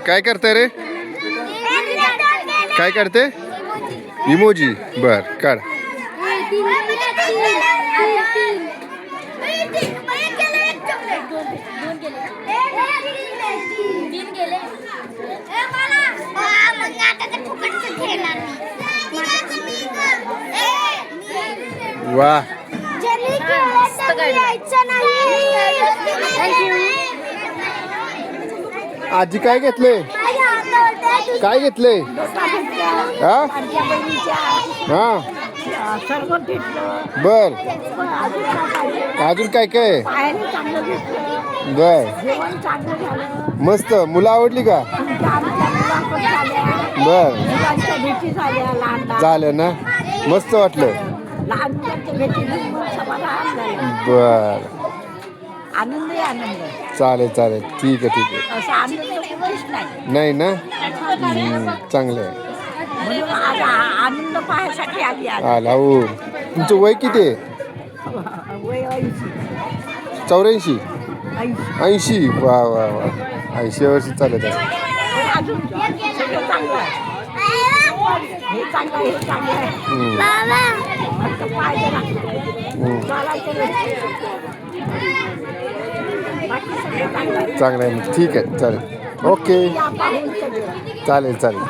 काय करते रे? काय करते? इमोजी. बर काढ. वा आजी काय घेतले? काय घेतले? हा हा बर. अजून काय काय? बर मस्त. मुलं आवडली का? बर झालं ना. मस्त वाटलं. बर आनंद आहे आनंद. चालेल चालेल ठीक आहे ठीक आहे. असा आनंद कुठेच नाही. नाही ना. चांगलं आहे. म्हणून आज आनंद पाहायसाठी आली आज. आला हो. तुमचं वय किती आहे? वय 84 80. 80. वा वा वा 80 वर्ष चालत आहे. पण अजून सगळं चांगलं आहे. हे चांगलं आहे, हे चांगलं आहे. फक्त पाहायचं लागतं. चालायचं नाही. बाकी सगळं चांगलं आहे. चांगलं आहे. ठीक आहे चालेल. ओके या पाहून सगळं. चालेल चालेल.